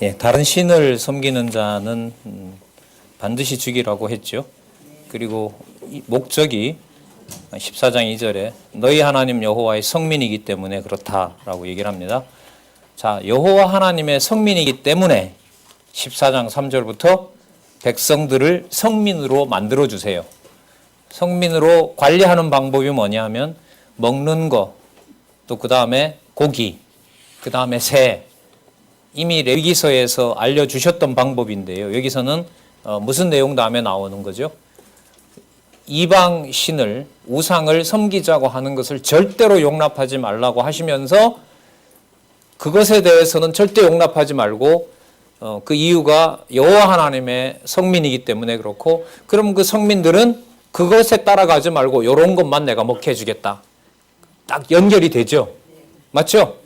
예, 다른 신을 섬기는 자는 반드시 죽이라고 했죠. 그리고 목적이 14장 2절에 너희 하나님 여호와의 성민이기 때문에 그렇다라고 얘기를 합니다. 자, 여호와 하나님의 성민이기 때문에 14장 3절부터 백성들을 성민으로 만들어 주세요. 성민으로 관리하는 방법이 뭐냐 하면 먹는 거, 또 그 다음에 고기, 그 다음에 새, 이미 레위기서에서 알려주셨던 방법인데요. 여기서는 무슨 내용 다음에 나오는 거죠? 이방 신을, 우상을 섬기자고 하는 것을 절대로 용납하지 말라고 하시면서 그것에 대해서는 절대 용납하지 말고 그 이유가 여호와 하나님의 성민이기 때문에 그렇고, 그럼 그 성민들은 그것에 따라가지 말고 이런 것만 내가 먹게 해주겠다. 딱 연결이 되죠. 맞죠?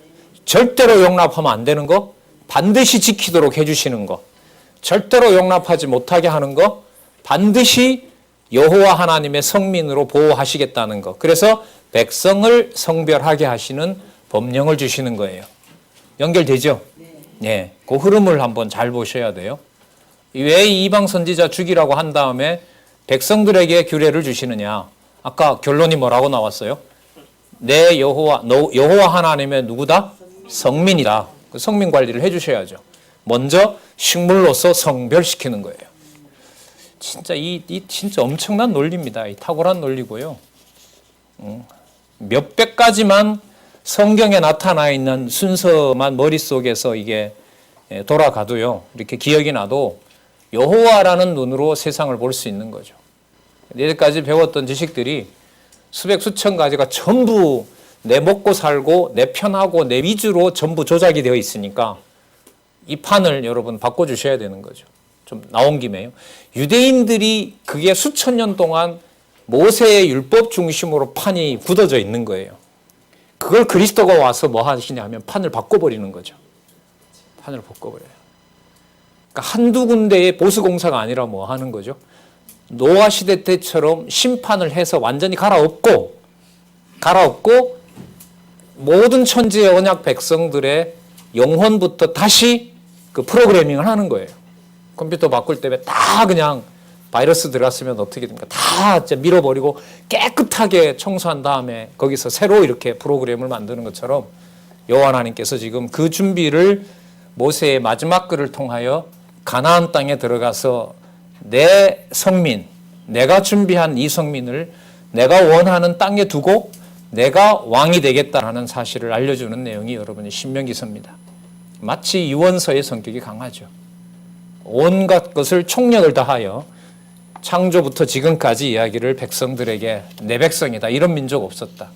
절대로 용납하면 안 되는 거, 반드시 지키도록 해주시는 거, 절대로 용납하지 못하게 하는 거, 반드시 여호와 하나님의 성민으로 보호하시겠다는 거. 그래서 백성을 성별하게 하시는 법령을 주시는 거예요. 연결되죠? 네. 그 흐름을 한번 잘 보셔야 돼요. 왜 이방 선지자 죽이라고 한 다음에 백성들에게 규례를 주시느냐? 아까 결론이 뭐라고 나왔어요? 내 여호와 하나님의 누구다? 성민이다. 그 성민 관리를 해주셔야죠. 먼저 식물로서 성별시키는 거예요. 진짜 진짜 엄청난 논리입니다. 이 탁월한 논리고요. 몇백 가지만 성경에 나타나 있는 순서만 머릿속에서 이게 돌아가도요, 이렇게 기억이 나도 여호와라는 눈으로 세상을 볼 수 있는 거죠. 여기까지 배웠던 지식들이 수백 수천 가지가 전부 내 먹고 살고 내 편하고 내 위주로 전부 조작이 되어 있으니까 이 판을 여러분 바꿔주셔야 되는 거죠. 좀 나온 김에요. 유대인들이 그게 수천 년 동안 모세의 율법 중심으로 판이 굳어져 있는 거예요. 그걸 그리스도가 와서 뭐 하시냐 하면 판을 바꿔버리는 거죠. 판을 바꿔버려요. 그러니까 한두 군데의 보수공사가 아니라 뭐 하는 거죠? 노아 시대 때처럼 심판을 해서 완전히 갈아엎고 모든 천지의 언약 백성들의 영혼부터 다시 그 프로그래밍을 하는 거예요. 컴퓨터 바꿀 때 다 그냥 바이러스 들어갔으면 어떻게 됩니까? 다 밀어버리고 깨끗하게 청소한 다음에 거기서 새로 이렇게 프로그램을 만드는 것처럼 여호와 하나님께서 지금 그 준비를 모세의 마지막 글을 통하여 가나안 땅에 들어가서 내 성민, 내가 준비한 이 성민을 내가 원하는 땅에 두고 내가 왕이 되겠다라는 사실을 알려주는 내용이 여러분의 신명기서입니다. 마치 유언서의 성격이 강하죠. 온갖 것을 총력을 다하여 창조부터 지금까지 이야기를 백성들에게 내 백성이다, 이런 민족 없었다.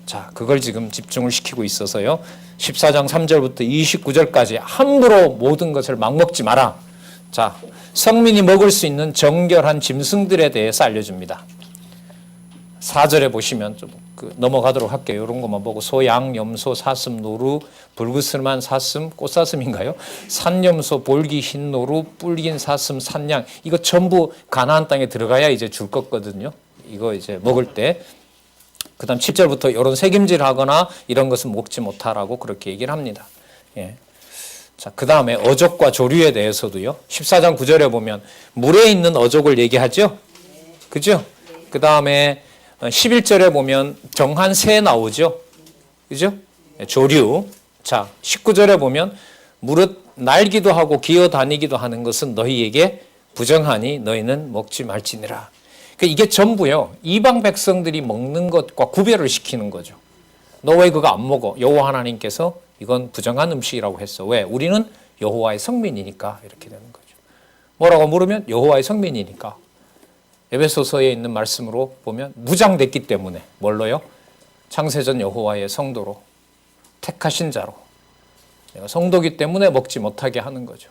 자, 그걸 지금 집중을 시키고 있어서요, 14장 3절부터 29절까지 함부로 모든 것을 막 먹지 마라. 자, 성민이 먹을 수 있는 정결한 짐승들에 대해서 알려줍니다. 4절에 보시면 좀 넘어가도록 할게요. 이런 것만 보고 소, 양, 염소, 사슴, 노루, 불그스름한 사슴, 꽃사슴인가요? 산염소, 볼기, 흰 노루, 뿔긴 사슴, 산양, 이거 전부 가나안 땅에 들어가야 이제 줄 거거든요. 이거 이제 먹을 때. 그 다음 7절부터 이런 새김질하거나 이런 것은 먹지 못하라고 그렇게 얘기를 합니다. 예. 자, 그 다음에 어족과 조류에 대해서도요, 14장 9절에 보면 물에 있는 어족을 얘기하죠. 그죠? 그 다음에 11절에 보면 정한 새 나오죠. 그죠? 조류. 자, 19절에 보면 무릇 날기도 하고 기어 다니기도 하는 것은 너희에게 부정하니 너희는 먹지 말지니라. 이게 전부요, 이방 백성들이 먹는 것과 구별을 시키는 거죠. 너 왜 그거 안 먹어? 여호와 하나님께서 이건 부정한 음식이라고 했어. 왜? 우리는 여호와의 성민이니까. 이렇게 되는 거죠. 뭐라고 물으면 여호와의 성민이니까. 에베소서에 있는 말씀으로 보면 무장됐기 때문에 뭘로요? 창세전 여호와의 성도로, 택하신 자로, 내가 성도기 때문에 먹지 못하게 하는 거죠.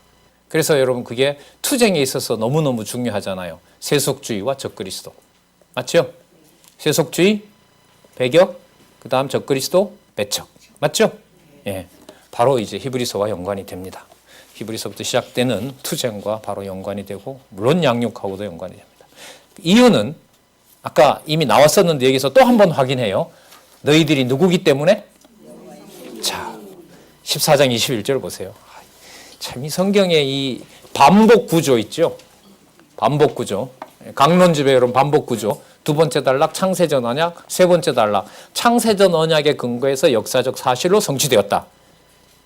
그래서 여러분 그게 투쟁에 있어서 너무너무 중요하잖아요. 세속주의와 적그리스도. 맞죠? 세속주의, 배격, 그 다음 적그리스도, 배척. 맞죠? 예, 바로 이제 히브리서와 연관이 됩니다. 히브리서부터 시작되는 투쟁과 바로 연관이 되고, 물론 양육하고도 연관이 됩니다. 이유는 아까 이미 나왔었는데 여기서 또 한 번 확인해요. 너희들이 누구기 때문에? 자, 14장 21절 보세요. 참 이 성경의 이 반복 구조 있죠. 반복 구조. 강론집에 이런 반복 구조. 두 번째 단락 창세전 언약, 세 번째 단락 창세전 언약에 근거해서 역사적 사실로 성취되었다.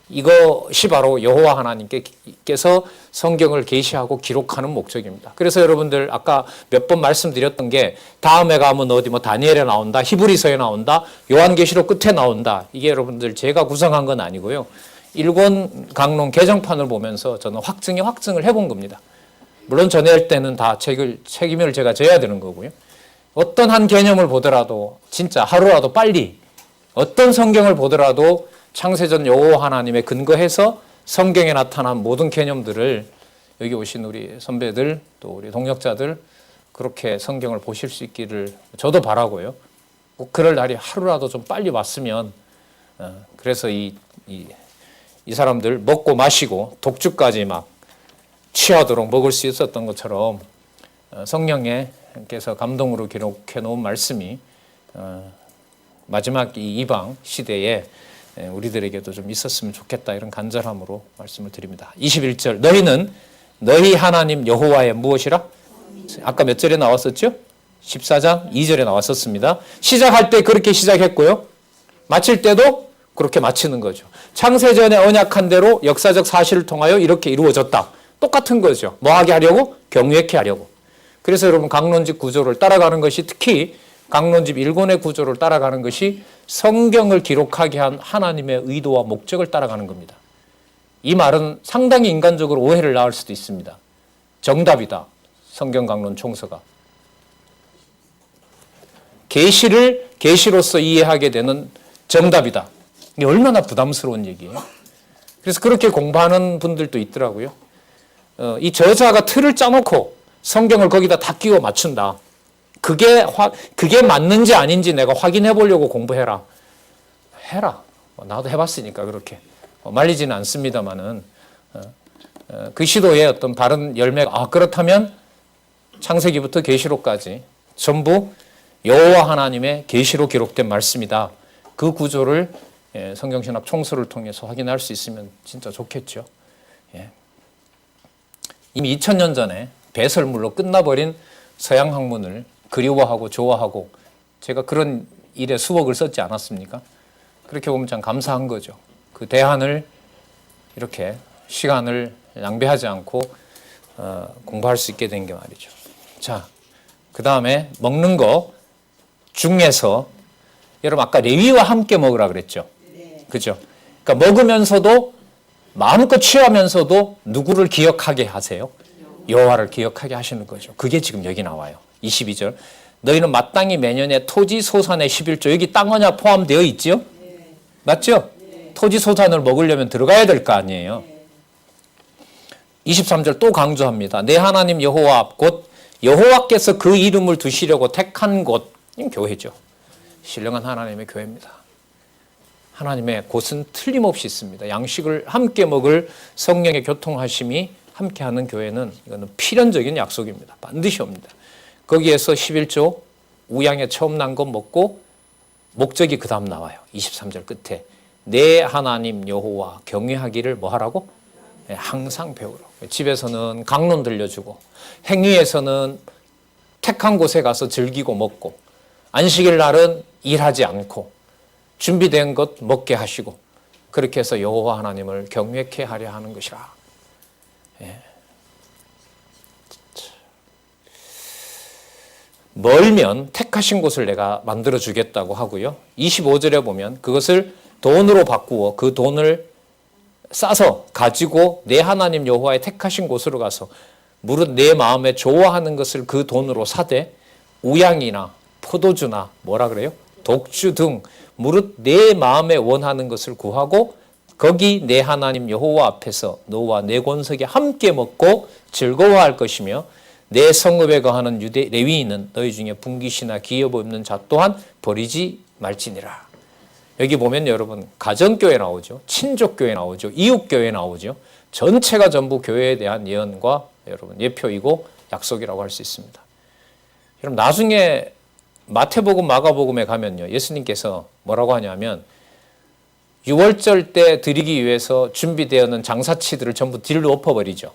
이것이 바로 여호와 하나님께서 성경을 계시하고 기록하는 목적입니다. 그래서 여러분들 아까 몇 번 말씀드렸던 게 다음에 가면 어디 뭐 다니엘에 나온다, 히브리서에 나온다, 요한계시록 끝에 나온다. 이게 여러분들 제가 구성한 건 아니고요. 일권 강론 개정판을 보면서 저는 확증을 해본 겁니다. 물론 전할 때는 다 책임을 제가 져야 되는 거고요. 어떤 한 개념을 보더라도 진짜 하루라도 빨리 어떤 성경을 보더라도 창세전 여호와 하나님에 근거해서 성경에 나타난 모든 개념들을 여기 오신 우리 선배들 또 우리 동역자들 그렇게 성경을 보실 수 있기를 저도 바라고요. 꼭 그럴 날이 하루라도 좀 빨리 왔으면 그래서 이 사람들 먹고 마시고 독주까지 막 취하도록 먹을 수 있었던 것처럼 성령께서 감동으로 기록해 놓은 말씀이 마지막 이 이방 시대에 우리들에게도 좀 있었으면 좋겠다 이런 간절함으로 말씀을 드립니다. 21절 너희는 너희 하나님 여호와의 무엇이라? 아까 몇 절에 나왔었죠? 14장 2절에 나왔었습니다. 시작할 때 그렇게 시작했고요. 마칠 때도 그렇게 마치는 거죠. 창세전에 언약한 대로 역사적 사실을 통하여 이렇게 이루어졌다. 똑같은 거죠. 뭐 하게 하려고? 경외케 하려고. 그래서 여러분 강론집 구조를 따라가는 것이 특히 강론집 1권의 구조를 따라가는 것이 성경을 기록하게 한 하나님의 의도와 목적을 따라가는 겁니다. 이 말은 상당히 인간적으로 오해를 낳을 수도 있습니다. 정답이다. 성경 강론 총서가. 계시를 계시로서 이해하게 되는 정답이다. 이게 얼마나 부담스러운 얘기예요. 그래서 그렇게 공부하는 분들도 있더라고요. 이 저자가 틀을 짜놓고 성경을 거기다 다 끼워 맞춘다. 그게 맞는지 아닌지 내가 확인해 보려고 공부해라. 해라. 나도 해봤으니까 그렇게. 말리지는 않습니다만은 그 시도의 어떤 바른 열매가 그렇다면 창세기부터 계시록까지 전부 여호와 하나님의 계시로 기록된 말씀이다. 그 구조를 성경신학 총서를 통해서 확인할 수 있으면 진짜 좋겠죠. 이미 2000년 전에 배설물로 끝나버린 서양 학문을 그리워하고 좋아하고 제가 그런 일에 수억을 썼지 않았습니까? 그렇게 보면 참 감사한 거죠. 그 대안을 이렇게 시간을 낭비하지 않고 공부할 수 있게 된 게 말이죠. 자, 그 다음에 먹는 거 중에서 여러분 아까 레위와 함께 먹으라 그랬죠. 그죠? 그러니까 먹으면서도 마음껏 취하면서도 누구를 기억하게 하세요? 여호와를 기억하게 하시는 거죠. 그게 지금 여기 나와요. 22절. 너희는 마땅히 매년에 토지 소산의 11조 여기 땅 언약 포함되어 있죠? 맞죠? 토지 소산을 먹으려면 들어가야 될 거 아니에요. 23절 또 강조합니다. 내 하나님 여호와 앞 곧 여호와께서 그 이름을 두시려고 택한 곳 교회죠. 신령한 하나님의 교회입니다. 하나님의 곳은 틀림없이 있습니다. 양식을 함께 먹을 성령의 교통하심이 함께하는 교회는 이거는 필연적인 약속입니다. 반드시 옵니다. 거기에서 11조 우양에 처음 난 것 먹고 목적이 그 다음 나와요. 23절 끝에 내 하나님 여호와 경외하기를 뭐 하라고? 항상 배우라. 집에서는 강론 들려주고 행위에서는 택한 곳에 가서 즐기고 먹고 안식일 날은 일하지 않고 준비된 것 먹게 하시고 그렇게 해서 여호와 하나님을 경외케 하려 하는 것이라. 멀면 택하신 곳을 내가 만들어 주겠다고 하고요. 25절에 보면 그것을 돈으로 바꾸어 그 돈을 싸서 가지고 내 하나님 여호와의 택하신 곳으로 가서 무릇 내 마음에 좋아하는 것을 그 돈으로 사되 우양이나 포도주나 뭐라 그래요? 독주 등 무릇 내 마음에 원하는 것을 구하고 거기 내 하나님 여호와 앞에서 너와 내 권석에 함께 먹고 즐거워할 것이며 내 성읍에 거하는 유대 레위인은 너희 중에 분깃이나 기업 없는 자 또한 버리지 말지니라. 여기 보면 여러분 가정교회 나오죠. 친족교회 나오죠. 이웃교회 나오죠. 전체가 전부 교회에 대한 예언과 여러분 예표이고 약속이라고 할 수 있습니다. 여러분 나중에 마태복음 마가복음에 가면요. 예수님께서 뭐라고 하냐면 유월절 때 드리기 위해서 준비되어있는 장사치들을 전부 딜로 엎어버리죠.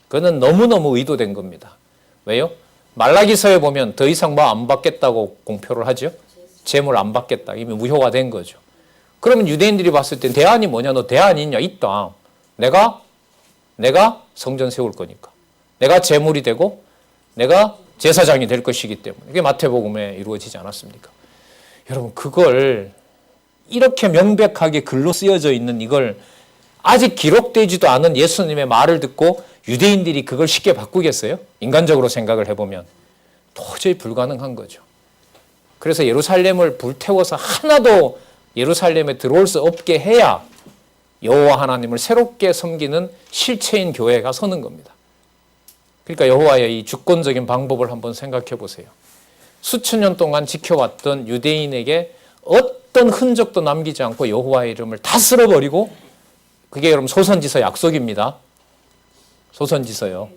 그거는 너무너무 의도된 겁니다. 왜요? 말라기서에 보면 더 이상 뭐 안 받겠다고 공표를 하죠. 재물 안 받겠다. 이미 무효화된 거죠. 그러면 유대인들이 봤을 때 대안이 뭐냐? 너 대안이 있냐? 있다. 내가 성전 세울 거니까. 내가 재물이 되고 내가 제사장이 될 것이기 때문에. 이게 마태복음에 이루어지지 않았습니까? 여러분, 그걸 이렇게 명백하게 글로 쓰여져 있는 이걸 아직 기록되지도 않은 예수님의 말을 듣고 유대인들이 그걸 쉽게 바꾸겠어요? 인간적으로 생각을 해보면 도저히 불가능한 거죠. 그래서 예루살렘을 불태워서 하나도 예루살렘에 들어올 수 없게 해야 여호와 하나님을 새롭게 섬기는 실체인 교회가 서는 겁니다. 그러니까 여호와의 이 주권적인 방법을 한번 생각해 보세요. 수천 년 동안 지켜왔던 유대인에게 어떤 흔적도 남기지 않고 여호와의 이름을 다 쓸어버리고, 그게 여러분 소선지서 약속입니다. 소선지서요.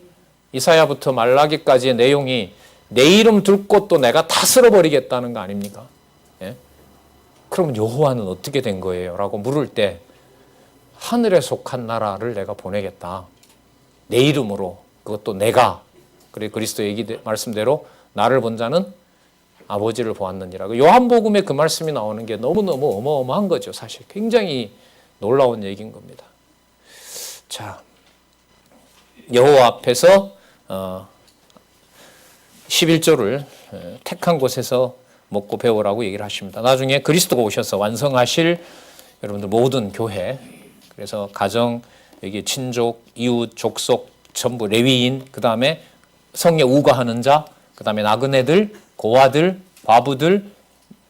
이사야부터 말라기까지의 내용이 내 이름 둘 곳도 내가 다 쓸어버리겠다는 거 아닙니까? 예? 그러면 여호와는 어떻게 된 거예요? 라고 물을 때 하늘에 속한 나라를 내가 보내겠다. 내 이름으로. 그것도 내가. 그리고 그리스도 말씀대로 나를 본 자는 아버지를 보았느니라. 요한복음에 그 말씀이 나오는 게 너무너무 어마어마한 거죠. 사실 굉장히 놀라운 얘기인 겁니다. 자, 여호와 앞에서 11조를 택한 곳에서 먹고 배우라고 얘기를 하십니다. 나중에 그리스도가 오셔서 완성하실 여러분들 모든 교회, 그래서 가정, 여기 친족, 이웃, 족속, 전부 레위인, 그 다음에 성에 우거하는 자, 그 다음에 나그네들, 고아들, 과부들,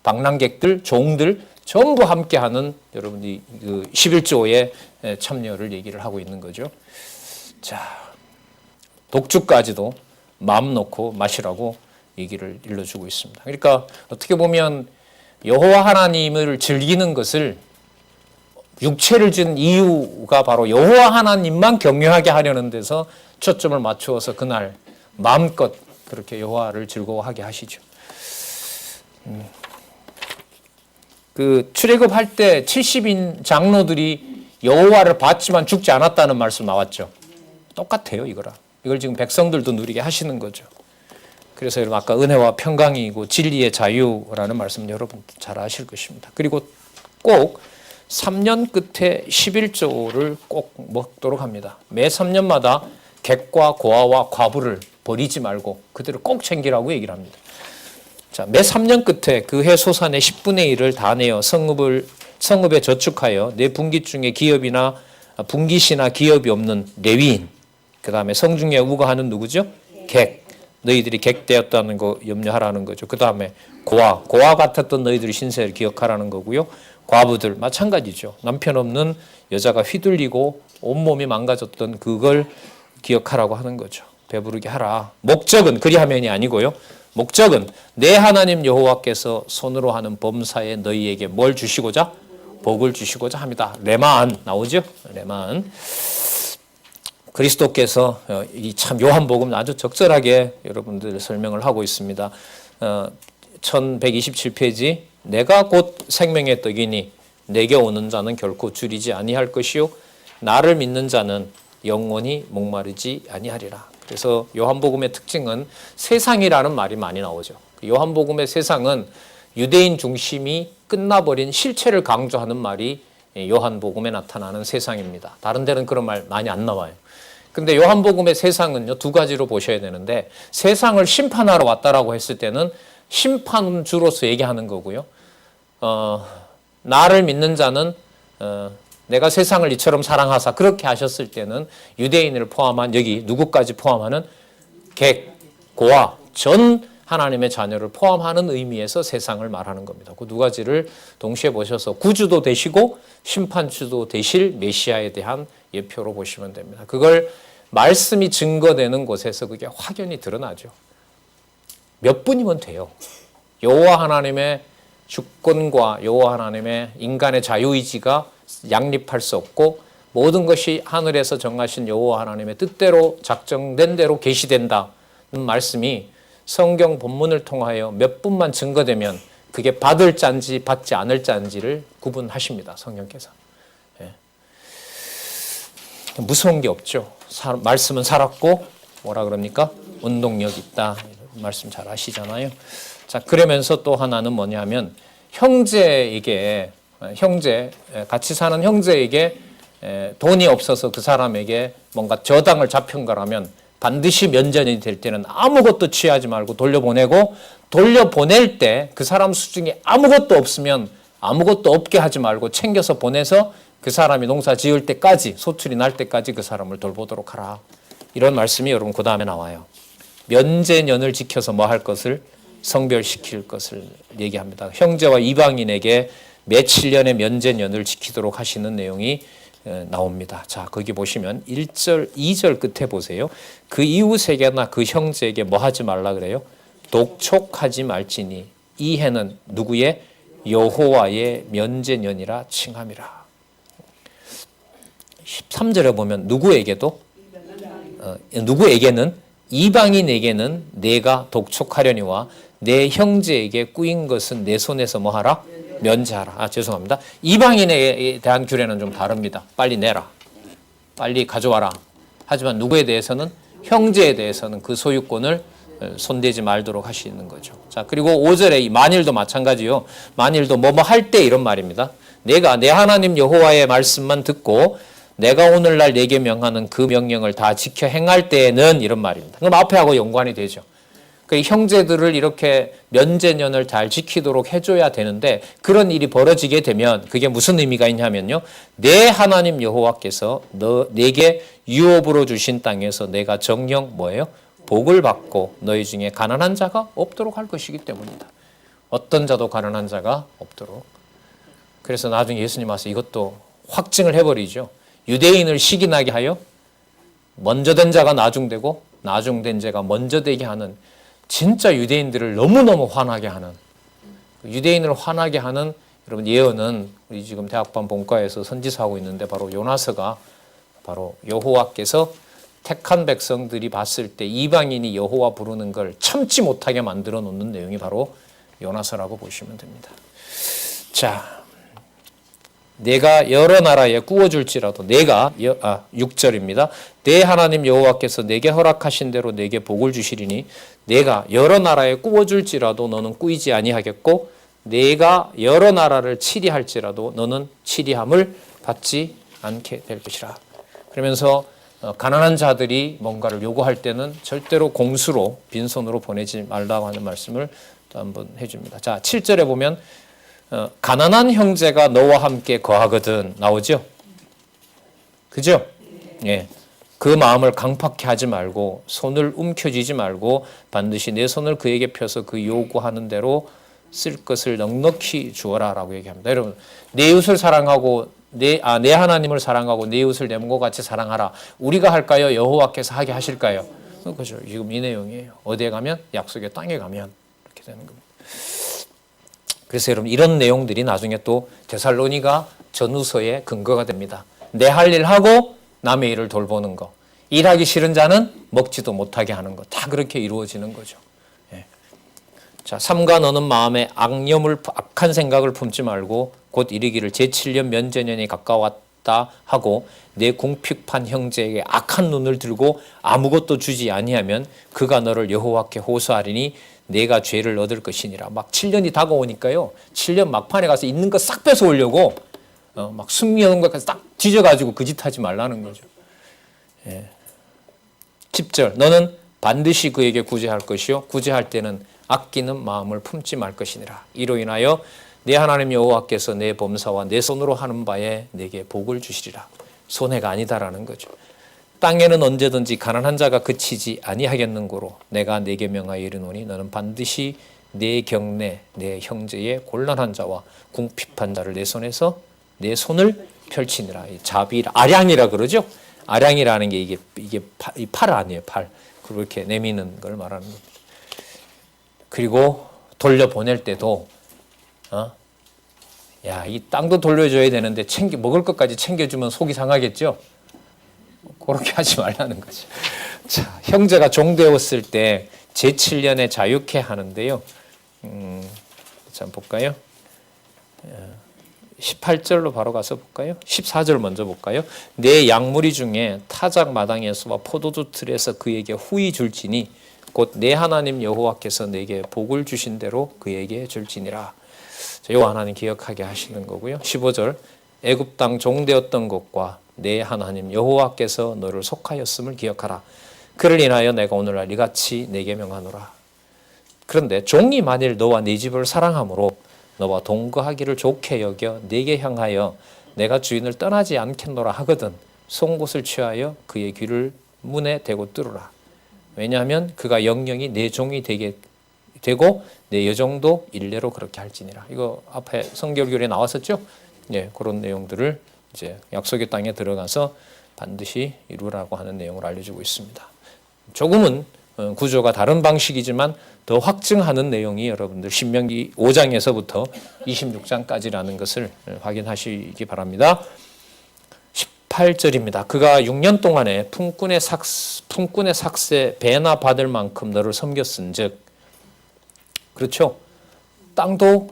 방랑객들, 종들 전부 함께하는 여러분이 그 11조에 참여를 얘기를 하고 있는 거죠. 자, 독주까지도 마음 놓고 마시라고 얘기를 일러주고 있습니다. 그러니까 어떻게 보면 여호와 하나님을 즐기는 것을 육체를 준 이유가 바로 여호와 하나님만 경외하게 하려는 데서 초점을 맞추어서 그날 마음껏 그렇게 여호와를 즐거워하게 하시죠. 그 출애굽할 때 70인 장로들이 여호와를 봤지만 죽지 않았다는 말씀 나왔죠. 똑같아요, 이거랑. 이걸 지금 백성들도 누리게 하시는 거죠. 그래서 여러분 아까 은혜와 평강이고 진리의 자유라는 말씀 여러분 잘 아실 것입니다. 그리고 꼭 3년 끝에 11조를 꼭 먹도록 합니다. 매 3년마다 객과 고아와 과부를 버리지 말고 그대로 꼭 챙기라고 얘기를 합니다. 자, 매 3년 끝에 그 해 소산의 10분의 1을 다 내어 성읍에 저축하여 내 분기 중에 기업이나 분기시나 기업이 없는 레위인, 그 다음에 성중에 우거하는 누구죠? 객. 너희들이 객되었다는 거 염려하라는 거죠. 그 다음에 고아 같았던 너희들이 신세를 기억하라는 거고요. 과부들 마찬가지죠. 남편 없는 여자가 휘둘리고 온몸이 망가졌던 그걸 기억하라고 하는 거죠. 배부르게 하라. 목적은 그리하면이 아니고요. 목적은 내 하나님 여호와께서 손으로 하는 범사에 너희에게 뭘 주시고자? 복을 주시고자 합니다. 레만 나오죠? 레만. 그리스도께서 이 참 요한복음 아주 적절하게 여러분들 설명을 하고 있습니다. 1127페이지 내가 곧 생명의 떡이니 내게 오는 자는 결코 줄이지 아니할 것이요 나를 믿는 자는 영원히 목마르지 아니하리라. 그래서 요한복음의 특징은 세상이라는 말이 많이 나오죠. 요한복음의 세상은 유대인 중심이 끝나버린 실체를 강조하는 말이 요한복음에 나타나는 세상입니다. 다른 데는 그런 말 많이 안 나와요. 근데 요한복음의 세상은요, 두 가지로 보셔야 되는데, 세상을 심판하러 왔다라고 했을 때는 심판주로서 얘기하는 거고요. 나를 믿는 자는 내가 세상을 이처럼 사랑하사 그렇게 하셨을 때는 유대인을 포함한 여기 누구까지 포함하는 객, 고아, 전 하나님의 자녀를 포함하는 의미에서 세상을 말하는 겁니다. 그 두 가지를 동시에 보셔서 구주도 되시고 심판주도 되실 메시아에 대한 예표로 보시면 됩니다. 그걸 말씀이 증거되는 곳에서 그게 확연히 드러나죠. 몇 분이면 돼요. 여호와 하나님의 주권과 여호와 하나님의 인간의 자유의지가 양립할 수 없고 모든 것이 하늘에서 정하신 여호와 하나님의 뜻대로 작정된 대로 계시된다는 말씀이 성경 본문을 통하여 몇 분만 증거되면 그 그게 받을 자인지 받지 않을 자인지를 구분하십니다. 성령께서. 예. 무서운 게 없죠. 말씀은 살았고 뭐라 그럽니까? 운동력 있다. 말씀 잘 아시잖아요. 자, 그러면서 또 하나는 뭐냐면 형제에게 같이 사는 형제에게 돈이 없어서 그 사람에게 뭔가 저당을 잡힌 거라면 반드시 면전이 될 때는 아무것도 취하지 말고 돌려보내고, 돌려보낼 때 그 사람 수중에 아무것도 없으면 아무것도 없게 하지 말고 챙겨서 보내서 그 사람이 농사 지을 때까지, 소출이 날 때까지 그 사람을 돌보도록 하라. 이런 말씀이 여러분 그 다음에 나와요. 면제년을 지켜서 뭐 할 것을? 성별시킬 것을 얘기합니다. 형제와 이방인에게 매 7년의 면제년을 지키도록 하시는 내용이 나옵니다. 자, 거기 보시면 1절, 2절 끝에 보세요. 그 이웃에게나 그 형제에게 뭐 하지 말라 그래요? 독촉하지 말지니 이 해는 누구의? 여호와의 면제년이라 칭함이라. 13절에 보면 누구에게는 이방인에게는 내가 독촉하려니와 내 형제에게 꾸인 것은 내 손에서 뭐 하라? 면제하라. 죄송합니다. 이방인에 대한 규례는 좀 다릅니다. 빨리 내라. 빨리 가져와라. 하지만 누구에 대해서는? 형제에 대해서는 그 소유권을 손대지 말도록 하시는 거죠. 자, 그리고 5절에 만일도 마찬가지요. 만일도 뭐뭐 할 때 이런 말입니다. 내가 내 하나님 여호와의 말씀만 듣고 내가 오늘날 내게 명하는 그 명령을 다 지켜 행할 때에는 이런 말입니다. 그럼 앞에하고 연관이 되죠. 그 형제들을 이렇게 면제년을 잘 지키도록 해줘야 되는데 그런 일이 벌어지게 되면 그게 무슨 의미가 있냐면요. 내 하나님 여호와께서 내게 유업으로 주신 땅에서 내가 정령 뭐예요? 복을 받고 너희 중에 가난한 자가 없도록 할 것이기 때문이다. 어떤 자도 가난한 자가 없도록. 그래서 나중에 예수님 와서 이것도 확증을 해버리죠. 유대인을 시기나게 하여 먼저 된 자가 나중되고 나중된 자가 먼저 되게 하는, 진짜 유대인들을 너무너무 화나게 하는, 유대인을 화나게 하는 여러분 예언은 우리 지금 대학반 본과에서 선지서하고 있는데 바로 요나서가 바로 여호와께서 택한 백성들이 봤을 때 이방인이 여호와 부르는 걸 참지 못하게 만들어 놓는 내용이 바로 요나서라고 보시면 됩니다. 자, 내가 여러 나라에 꾸어줄지라도 6절입니다. 내 하나님 여호와께서 내게 허락하신 대로 내게 복을 주시리니 내가 여러 나라에 꾸어줄지라도 너는 꾸이지 아니하겠고 내가 여러 나라를 치리할지라도 너는 치리함을 받지 않게 될 것이라. 그러면서 가난한 자들이 뭔가를 요구할 때는 절대로 공수로 빈손으로 보내지 말라고 하는 말씀을 또 한번 해줍니다. 자, 7절에 보면 가난한 형제가 너와 함께 거하거든 나오죠? 그죠? 예. 그 마음을 강팍해 하지 말고 손을 움켜쥐지 말고 반드시 내 손을 그에게 펴서 그 요구하는 대로 쓸 것을 넉넉히 주어라 라고 얘기합니다. 여러분, 내 이웃을 사랑하고 내 하나님을 사랑하고 내 이웃을 내 몸과 같이 사랑하라. 우리가 할까요? 여호와께서 하게 하실까요? 그죠. 지금 이 내용이에요. 어디에 가면? 약속의 땅에 가면 이렇게 되는 겁니다. 그래서 여러분 이런 내용들이 나중에 또 데살로니가 전후서의 근거가 됩니다. 내 할 일 하고 남의 일을 돌보는 거. 일하기 싫은 자는 먹지도 못하게 하는 거. 다 그렇게 이루어지는 거죠. 예. 자, 삼가 너는 마음에 악한 생각을 품지 말고 곧 이르기를 제7년 면제년이 가까웠다 하고 내 궁핍한 형제에게 악한 눈을 들고 아무것도 주지 아니하면 그가 너를 여호와께 호소하리니 내가 죄를 얻을 것이니라. 막 7년이 다가오니까요. 7년 막판에 가서 있는 거 싹 뺏어 오려고 막 숨겨놓은 것까지 딱 뒤져가지고 그 짓 하지 말라는 거죠. 예. 10절 너는 반드시 그에게 구제할 것이요 구제할 때는 아끼는 마음을 품지 말 것이니라. 이로 인하여 내 하나님 여호와께서 내 범사와 내 손으로 하는 바에 내게 복을 주시리라. 손해가 아니다라는 거죠. 땅에는 언제든지 가난한 자가 그치지 아니하겠는고로 내가 내게 명하여 이르노니 너는 반드시 내 경내 내 형제의 곤란한 자와 궁핍한 자를 내 손에서 내 손을 펼치니라. 자비 아량이라 그러죠. 아량이라는 게 이게 팔 아니에요. 팔. 그렇게 내미는 걸 말하는 겁니다. 그리고 돌려보낼 때도 이 땅도 돌려줘야 되는데 먹을 것까지 챙겨주면 속이 상하겠죠. 그렇게 하지 말라는 거죠. 자, 형제가 종되었을 때 제7년에 자유케 하는데요. 자, 볼까요? 18절로 바로 가서 볼까요? 14절 먼저 볼까요? 내 양무리 중에 타작 마당에서와 포도주 틀에서 그에게 후히 줄지니 곧 내 하나님 여호와께서 내게 복을 주신 대로 그에게 줄지니라. 자, 요 하나님 기억하게 하시는 거고요. 15절 애굽 땅 종되었던 것과 내 하나님 여호와께서 너를 속하였음을 기억하라. 그를 인하여 내가 오늘날 이같이 내게 명하노라. 그런데 종이 만일 너와 네 집을 사랑함으로 너와 동거하기를 좋게 여겨 네게 향하여 내가 주인을 떠나지 않겠노라 하거든 송곳을 취하여 그의 귀를 문에 대고 뚫으라. 왜냐하면 그가 영영이 내 종이 되고 내 여종도 일례로 그렇게 할지니라. 이거 앞에 성결교리에 나왔었죠? 네, 그런 내용들을 이제 약속의 땅에 들어가서 반드시 이루라고 하는 내용을 알려주고 있습니다. 조금은 구조가 다른 방식이지만 더 확증하는 내용이 여러분들 신명기 5장에서부터 26장까지라는 것을 확인하시기 바랍니다. 18절입니다. 그가 6년 동안에 품꾼의 삭세 배나 받을 만큼 너를 섬겼은즉, 그렇죠? 땅도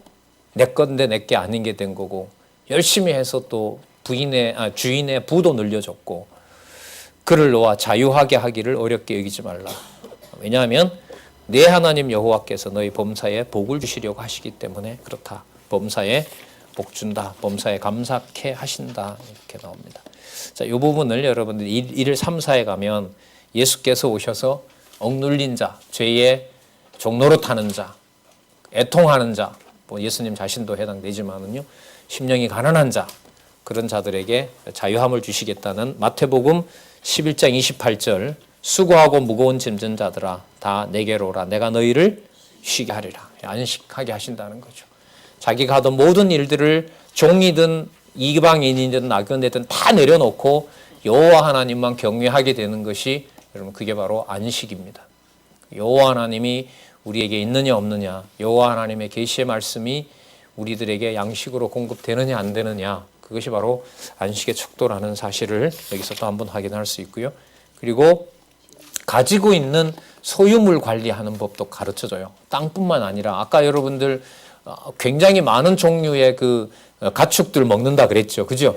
내 건데 내게 아닌 게 된 거고 열심히 해서 또 주인의 부도 늘려줬고 그를 너와 자유하게 하기를 어렵게 여기지 말라. 왜냐하면 내 하나님 여호와께서 너희 범사에 복을 주시려고 하시기 때문에 그렇다. 범사에 복 준다. 범사에 감사케 하신다. 이렇게 나옵니다. 자, 이 부분을 여러분들 1, 3, 4에 가면 예수께서 오셔서 억눌린 자, 죄의 종노릇하는 자, 애통하는 자, 뭐 예수님 자신도 해당되지만은요, 심령이 가난한 자, 그런 자들에게 자유함을 주시겠다는 마태복음 11장 28절 수고하고 무거운 짐진 자들아 다 내게로 오라 내가 너희를 쉬게 하리라. 안식하게 하신다는 거죠. 자기가 하던 모든 일들을 종이든 이방인이든 나그네든 다 내려놓고 여호와 하나님만 경외하게 되는 것이 여러분 그게 바로 안식입니다. 여호와 하나님이 우리에게 있느냐 없느냐, 여호와 하나님의 계시의 말씀이 우리들에게 양식으로 공급되느냐 안 되느냐, 그것이 바로 안식의 척도라는 사실을 여기서 또 한번 확인할 수 있고요. 그리고 가지고 있는 소유물 관리하는 법도 가르쳐줘요. 땅뿐만 아니라 아까 여러분들 굉장히 많은 종류의 그 가축들 먹는다 그랬죠. 그죠?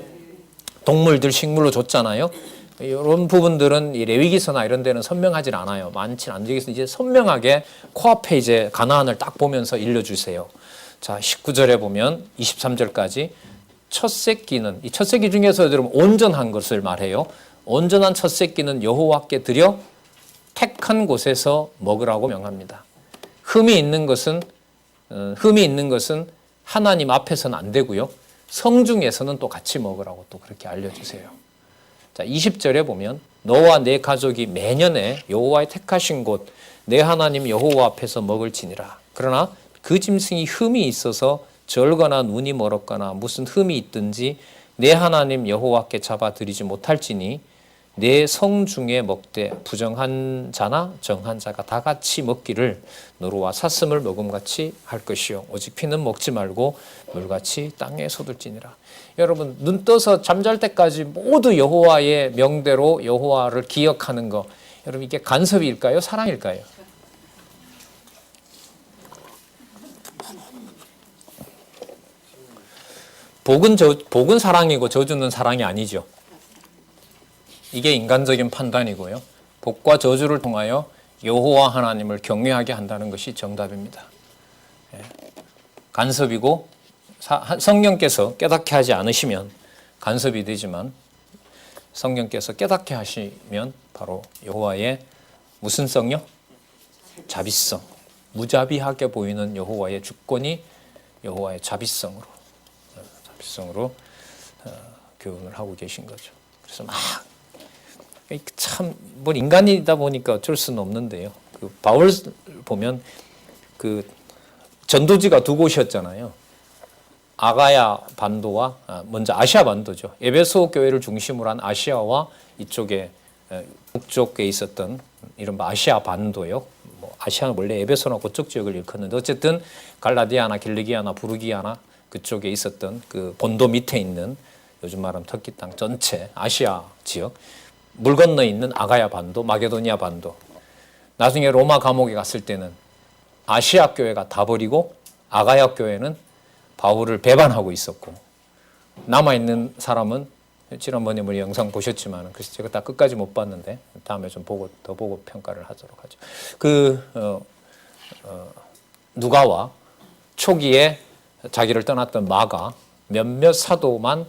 동물들 식물로 줬잖아요. 이런 부분들은 이 레위기서나 이런 데는 선명하지 않아요. 많지는 않죠. 여기서 이제 선명하게 코앞에 이제 가나안을 딱 보면서 일러주세요. 자, 19절에 보면 23절까지 첫 새끼는, 이 첫 새끼 중에서 여러분 온전한 것을 말해요. 온전한 첫 새끼는 여호와께 드려 택한 곳에서 먹으라고 명합니다. 흠이 있는 것은 하나님 앞에서는 안 되고요. 성중에서는 또 같이 먹으라고 또 그렇게 알려주세요. 자, 20절에 보면 너와 내 가족이 매년에 여호와의 택하신 곳 내 하나님 여호와 앞에서 먹을지니라. 그러나 그 짐승이 흠이 있어서 절거나 눈이 멀었거나 무슨 흠이 있든지 내 하나님 여호와께 잡아들이지 못할지니 내 성중에 먹되 부정한 자나 정한 자가 다 같이 먹기를 노루와 사슴을 먹음같이 할 것이요 오직 피는 먹지 말고 물같이 땅에 쏟을지니라. 여러분 눈 떠서 잠잘 때까지 모두 여호와의 명대로 여호와를 기억하는 거, 여러분 이게 간섭일까요? 사랑일까요? 복은 사랑이고 저주는 사랑이 아니죠. 이게 인간적인 판단이고요. 복과 저주를 통하여 여호와 하나님을 경외하게 한다는 것이 정답입니다. 간섭이고 성령께서 깨닫게 하지 않으시면 간섭이 되지만 성령께서 깨닫게 하시면 바로 여호와의 무슨 성요? 자비성. 무자비하게 보이는 여호와의 주권이 여호와의 자비성으로 교훈을 하고 계신 거죠. 그래서 참 뭐 인간이다 보니까 어쩔 수는 없는데요. 그 바울 보면 그 전도지가 두 곳이었잖아요. 아가야 반도와 먼저 아시아 반도죠. 에베소 교회를 중심으로 한 아시아와 이쪽에 북쪽에 있었던 이른바 아시아 반도요. 뭐 아시아는 원래 에베소나 그쪽 지역을 일컫는데 어쨌든 갈라디아나 길리기아나 부르기아나 그쪽에 있었던 그 본도 밑에 있는 요즘 말하면 터키 땅 전체 아시아 지역, 물 건너 있는 아가야 반도, 마게도니아 반도. 나중에 로마 감옥에 갔을 때는 아시아 교회가 다 버리고 아가야 교회는 바울을 배반하고 있었고, 남아있는 사람은 지난번에 우리 영상 보셨지만, 그래서 제가 다 끝까지 못 봤는데 다음에 좀 더 보고 평가를 하도록 하죠. 누가와 초기에 자기를 떠났던 마가 몇몇 사도만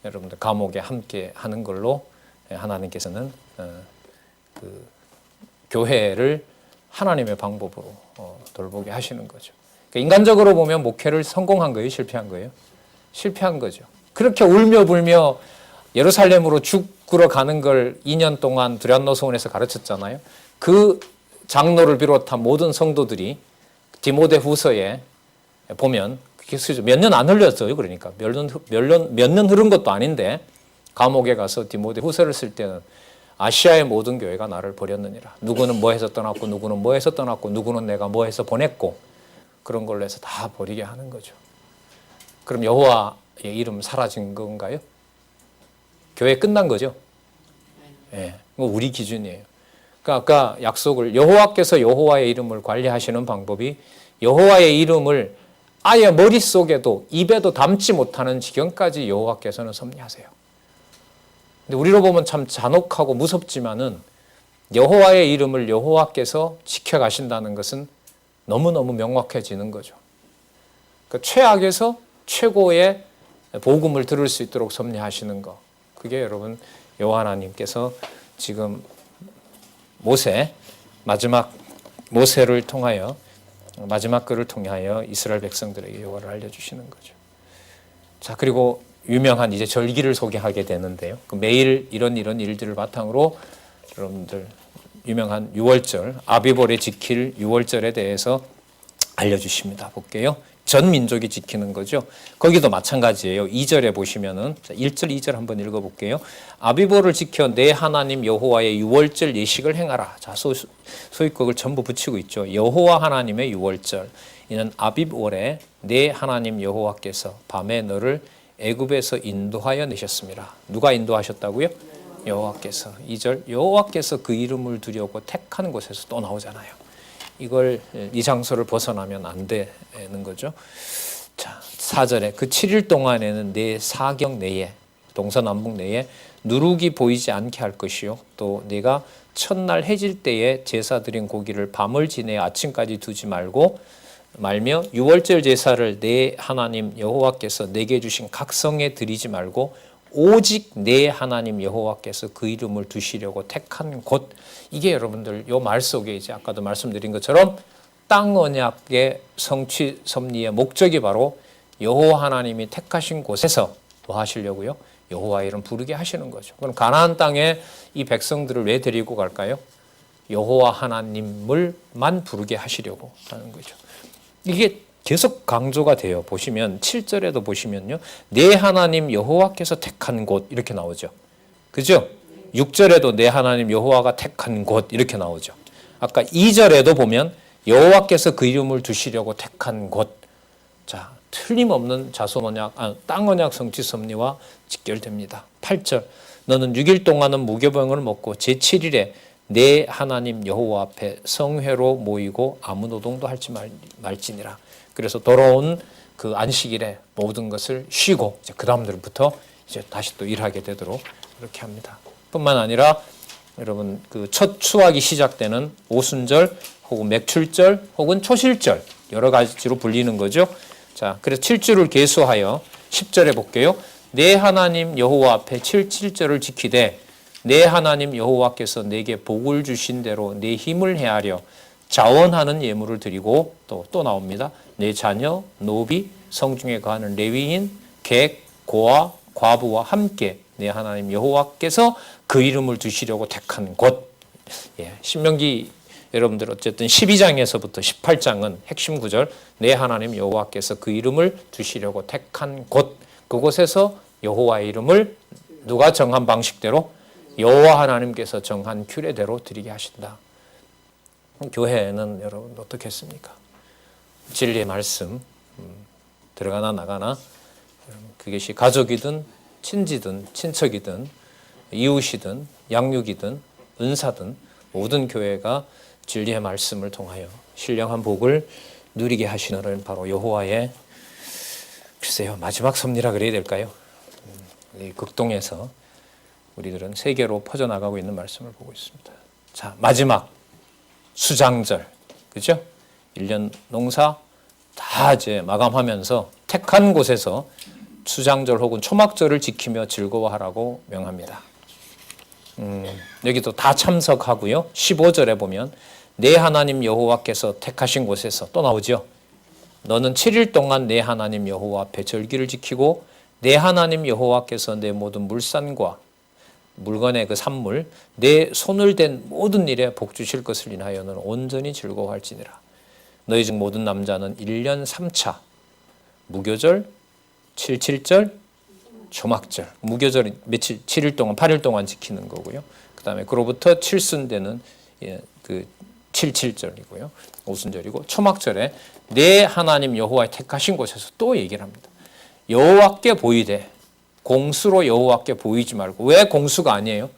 여러분들 감옥에 함께 하는 걸로 하나님께서는 그 교회를 하나님의 방법으로 돌보게 하시는 거죠. 그러니까 인간적으로 보면 목회를 성공한 거예요, 실패한 거예요? 실패한 거죠. 그렇게 울며 불며 예루살렘으로 죽으러 가는 걸 2년 동안 두란노소원에서 가르쳤잖아요. 그 장로를 비롯한 모든 성도들이 디모데 후서에 보면 몇 년 안 흘렸어요. 그러니까 몇 년 흐른 것도 아닌데 감옥에 가서 디모데 후서를 쓸 때는 아시아의 모든 교회가 나를 버렸느니라. 누구는 뭐 해서 떠났고 누구는 뭐 해서 떠났고 누구는 내가 뭐 해서 보냈고 그런 걸로 해서 다 버리게 하는 거죠. 그럼 여호와의 이름 사라진 건가요? 교회 끝난 거죠. 예, 우리 기준이에요. 그러니까 아까 약속을 여호와께서 여호와의 이름을 관리하시는 방법이 여호와의 이름을 아예 머릿속에도 입에도 담지 못하는 지경까지 여호와께서는 섭리하세요. 근데 우리로 보면 참 잔혹하고 무섭지만은 여호와의 이름을 여호와께서 지켜가신다는 것은 너무너무 명확해지는 거죠. 그러니까 최악에서 최고의 복음을 들을 수 있도록 섭리하시는 것. 그게 여러분 여호와 하나님께서 지금 마지막 모세를 통하여 마지막 글을 통하여 이스라엘 백성들에게 여호와를 알려주시는 거죠. 자, 그리고 유명한 이제 절기를 소개하게 되는데요. 매일 이런 일들을 바탕으로 여러분들 유명한 유월절, 아비볼에 지킬 유월절에 대해서 알려주십니다. 볼게요. 전 민족이 지키는 거죠. 거기도 마찬가지예요. 2절에 보시면은 1절, 2절 한번 읽어볼게요. 아비볼을 지켜 내 하나님 여호와의 유월절 예식을 행하라. 자, 소위격을 전부 붙이고 있죠. 여호와 하나님의 유월절. 이는 아비볼에 내 하나님 여호와께서 밤에 너를 애굽에서 인도하여 내셨습니다. 누가 인도하셨다고요? 여호와께서. 2절 여호와께서 그 이름을 두려고 택한 곳에서 또 나오잖아요. 이 장소를 벗어나면 안 되는 거죠. 자, 4절에 그 7일 동안에는 내 사경 내에 동서남북 내에 누룩이 보이지 않게 할 것이요 또 네가 첫날 해질 때에 제사 드린 고기를 밤을 지내 아침까지 두지 말며 유월절 제사를 내 하나님 여호와께서 내게 주신 각성에 드리지 말고 오직 내 하나님 여호와께서 그 이름을 두시려고 택한 곳. 이게 여러분들 요 말 속에 이제 아까도 말씀드린 것처럼 땅 언약의 성취 섭리의 목적이 바로 여호와 하나님이 택하신 곳에서 뭐 하시려고요? 여호와 이름 부르게 하시는 거죠. 그럼 가나안 땅에 이 백성들을 왜 데리고 갈까요? 여호와 하나님을만 부르게 하시려고 하는 거죠. 이게 계속 강조가 돼요. 보시면 7절에도 보시면요. 내 하나님 여호와께서 택한 곳 이렇게 나오죠. 그죠? 6절에도 내 하나님 여호와가 택한 곳 이렇게 나오죠. 아까 2절에도 보면 여호와께서 그 이름을 두시려고 택한 곳. 자, 틀림없는 땅 언약 성취 섭리와 직결됩니다. 8절 너는 6일 동안은 무교병을 먹고 제7일에 내 하나님 여호와 앞에 성회로 모이고 아무 노동도 할지 말지니라. 그래서 돌아온 그 안식일에 모든 것을 쉬고 이제 그 다음부터 이제 다시 또 일하게 되도록 그렇게 합니다. 뿐만 아니라 여러분 그 첫 수확이 시작되는 오순절 혹은 맥출절 혹은 초실절 여러 가지로 불리는 거죠. 자, 그래서 7주를 계수하여 10절에 볼게요. 내 하나님 여호와 앞에 7절을 지키되 내 하나님 여호와께서 내게 복을 주신 대로 내 힘을 헤아려 자원하는 예물을 드리고 또 나옵니다. 내 자녀, 노비, 성중에 거하는 레위인, 객, 고아, 과부와 함께 내 하나님 여호와께서 그 이름을 두시려고 택한 곳. 신명기 여러분들 어쨌든 12장에서부터 18장은 핵심 구절 내 하나님 여호와께서 그 이름을 두시려고 택한 곳. 그곳에서 여호와의 이름을 누가 정한 방식대로 여호와 하나님께서 정한 규례대로 드리게 하신다. 교회는 여러분 어떻게 했습니까? 진리의 말씀 들어가나 나가나 그것이 가족이든 친지든 친척이든 이웃이든 양육이든 은사든 모든 교회가 진리의 말씀을 통하여 신령한 복을 누리게 하시는 바로 여호와의 글쎄요 마지막 섭리라 그래야 될까요? 이 극동에서 우리들은 세계로 퍼져나가고 있는 말씀을 보고 있습니다. 자, 마지막 수장절, 그죠? 1년 농사 다 이제 마감하면서 택한 곳에서 수장절 혹은 초막절을 지키며 즐거워하라고 명합니다. 여기도 다 참석하고요. 15절에 보면 내 하나님 여호와께서 택하신 곳에서 또 나오죠. 너는 7일 동안 내 하나님 여호와 앞에 절기를 지키고 내 하나님 여호와께서 내 모든 물산과 물건의 그 산물 내 손을 댄 모든 일에 복 주실 것을 인하여는 온전히 즐거워할지니라. 너희 중 모든 남자는 1년 3차 무교절, 77절, 초막절. 무교절은 며칠 7일 동안 8일 동안 지키는 거고요. 그다음에 그로부터 칠순되는 그 77절이고요. 오순절이고 초막절에 내 하나님 여호와의 택하신 곳에서 또 얘기를 합니다. 여호와께 보이되 공수로 여호와께 보이지 말고. 왜 공수가 아니에요?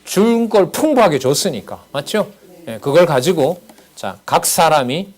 준 걸 풍부하게 줬으니까. 맞죠? 네, 그걸 가지고 자, 각 사람이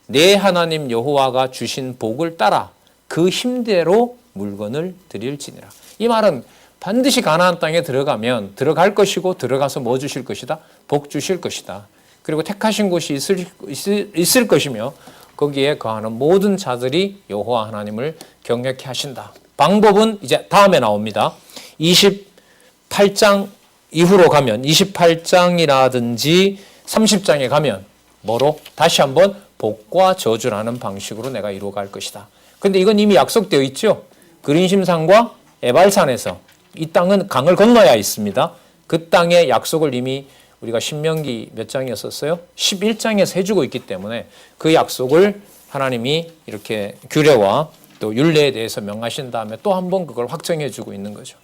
내 하나님 여호와가 주신 복을 따라 그 힘대로 물건을 드릴지니라. 이 말은 반드시 가나안 땅에 들어가면 들어갈 것이고 들어가서 뭐 주실 것이다? 복 주실 것이다. 그리고 택하신 곳이 있을 것이며 거기에 거하는 모든 자들이 여호와 하나님을 경외케 하신다. 방법은 이제 다음에 나옵니다. 28장 이후로 가면 28장이라든지 30장에 가면 뭐로? 다시 한번 복과 저주라는 방식으로 내가 이루어갈 것이다. 근데 이건 이미 약속되어 있죠. 그린심산과 에발산에서 이 땅은 강을 건너야 있습니다. 그 땅의 약속을 이미 우리가 신명기 몇 장이었었어요? 11장에서 해주고 있기 때문에 그 약속을 하나님이 이렇게 규례와 또 율례에 대해서 명하신 다음에 또 한 번 그걸 확정해 주고 있는 거죠.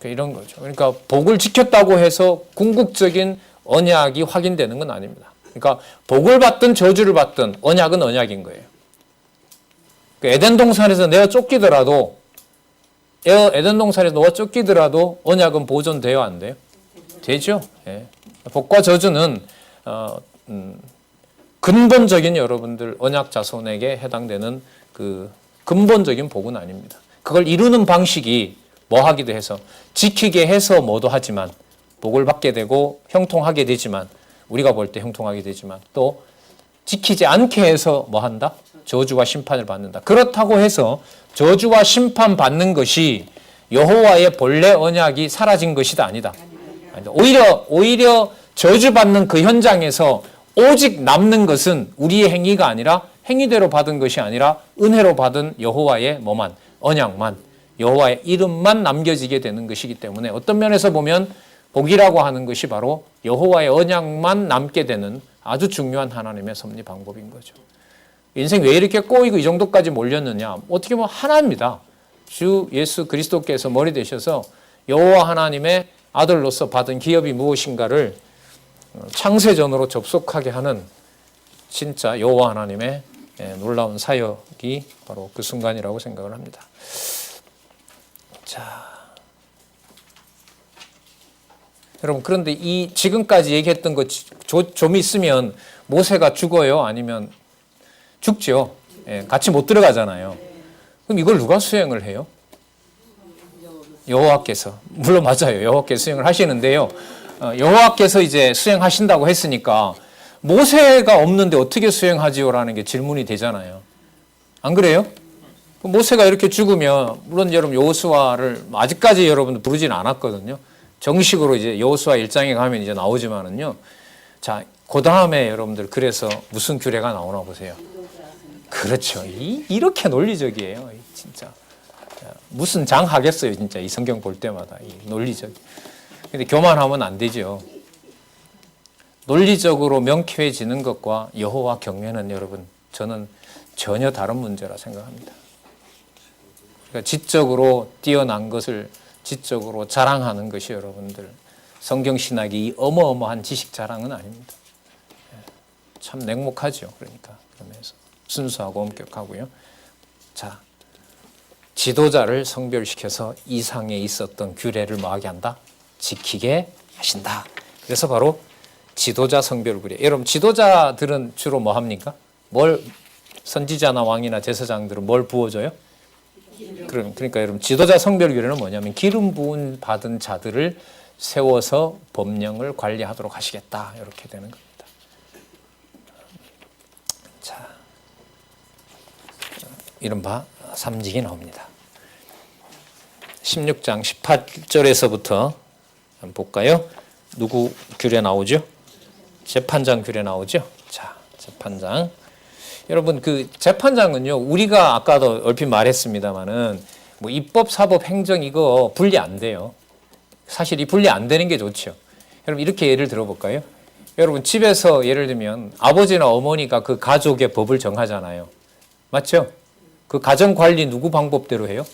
이런 거죠. 그러니까 복을 지켰다고 해서 궁극적인 언약이 확인되는 건 아닙니다. 그러니까 복을 받든 저주를 받든 언약은 언약인 거예요. 에덴 동산에서 내가 쫓기더라도 에덴 동산에서 너가 쫓기더라도 언약은 보존돼요, 안 돼요? 되죠. 예. 복과 저주는 근본적인 여러분들 언약 자손에게 해당되는 그 근본적인 복은 아닙니다. 그걸 이루는 방식이 뭐 하기도 해서 지키게 해서 뭐도 하지만 복을 받게 되고 형통하게 되지만 우리가 볼 때 형통하게 되지만 또 지키지 않게 해서 뭐 한다? 저주와 심판을 받는다. 그렇다고 해서 저주와 심판 받는 것이 여호와의 본래 언약이 사라진 것이다 아니다. 오히려 저주받는 그 현장에서 오직 남는 것은 우리의 행위가 아니라 행위대로 받은 것이 아니라 은혜로 받은 여호와의 뭐만 언약만 여호와의 이름만 남겨지게 되는 것이기 때문에 어떤 면에서 보면 복이라고 하는 것이 바로 여호와의 언약만 남게 되는 아주 중요한 하나님의 섭리 방법인 거죠. 인생 왜 이렇게 꼬이고 이 정도까지 몰렸느냐? 어떻게 보면 하나입니다. 주 예수 그리스도께서 머리 되셔서 여호와 하나님의 아들로서 받은 기업이 무엇인가를 창세전으로 접속하게 하는 진짜 여호와 하나님의 놀라운 사역이 바로 그 순간이라고 생각을 합니다. 자, 여러분 그런데 이 지금까지 얘기했던 것 좀 있으면 모세가 죽어요? 아니면 죽죠? 같이 못 들어가잖아요. 그럼 이걸 누가 수행을 해요? 여호와께서. 물론 맞아요. 여호와께서 수행을 하시는데요. 여호와께서 이제 수행하신다고 했으니까 모세가 없는데 어떻게 수행하지요라는 게 질문이 되잖아요. 안 그래요? 모세가 이렇게 죽으면 물론 여러분 여호수아를 아직까지 여러분들 부르지는 않았거든요. 정식으로 이제 여호수아 1장에 가면 이제 나오지만은요. 자, 그 다음에 여러분들 그래서 무슨 규례가 나오나 보세요. 그렇죠. 이렇게 논리적이에요. 진짜. 무슨 장 하겠어요, 진짜. 이 성경 볼 때마다. 이 논리적. 근데 교만하면 안 되죠. 논리적으로 명쾌해지는 것과 여호와 경외는 여러분, 저는 전혀 다른 문제라 생각합니다. 그러니까 지적으로 뛰어난 것을 지적으로 자랑하는 것이 여러분들, 성경신학이 이 어마어마한 지식 자랑은 아닙니다. 참 냉혹하죠. 그러니까. 그러면서 순수하고 엄격하고요. 자, 지도자를 성별시켜서 이상에 있었던 규례를 뭐하게 한다? 지키게 하신다. 그래서 바로 지도자 성별을 여러분 지도자들은 주로 뭐 합니까? 뭘 선지자나 왕이나 제사장들은 뭘 부어줘요? 그러니까 여러분 지도자 성별규례는 뭐냐면 기름 부은 받은 자들을 세워서 법령을 관리하도록 하시겠다 이렇게 되는 겁니다. 자, 이른바 삼직이 나옵니다. 16장 18절에서부터 한번 볼까요? 누구 규례 나오죠? 재판장 규례 나오죠? 자, 재판장. 여러분 그 재판장은요 우리가 아까도 얼핏 말했습니다만은 뭐 입법, 사법, 행정 이거 분리 안 돼요. 사실 이 분리 안 되는 게 좋죠. 여러분 이렇게 예를 들어볼까요? 여러분 집에서 예를 들면 아버지나 어머니가 그 가족의 법을 정하잖아요. 맞죠? 그 가정 관리 누구 방법대로 해요?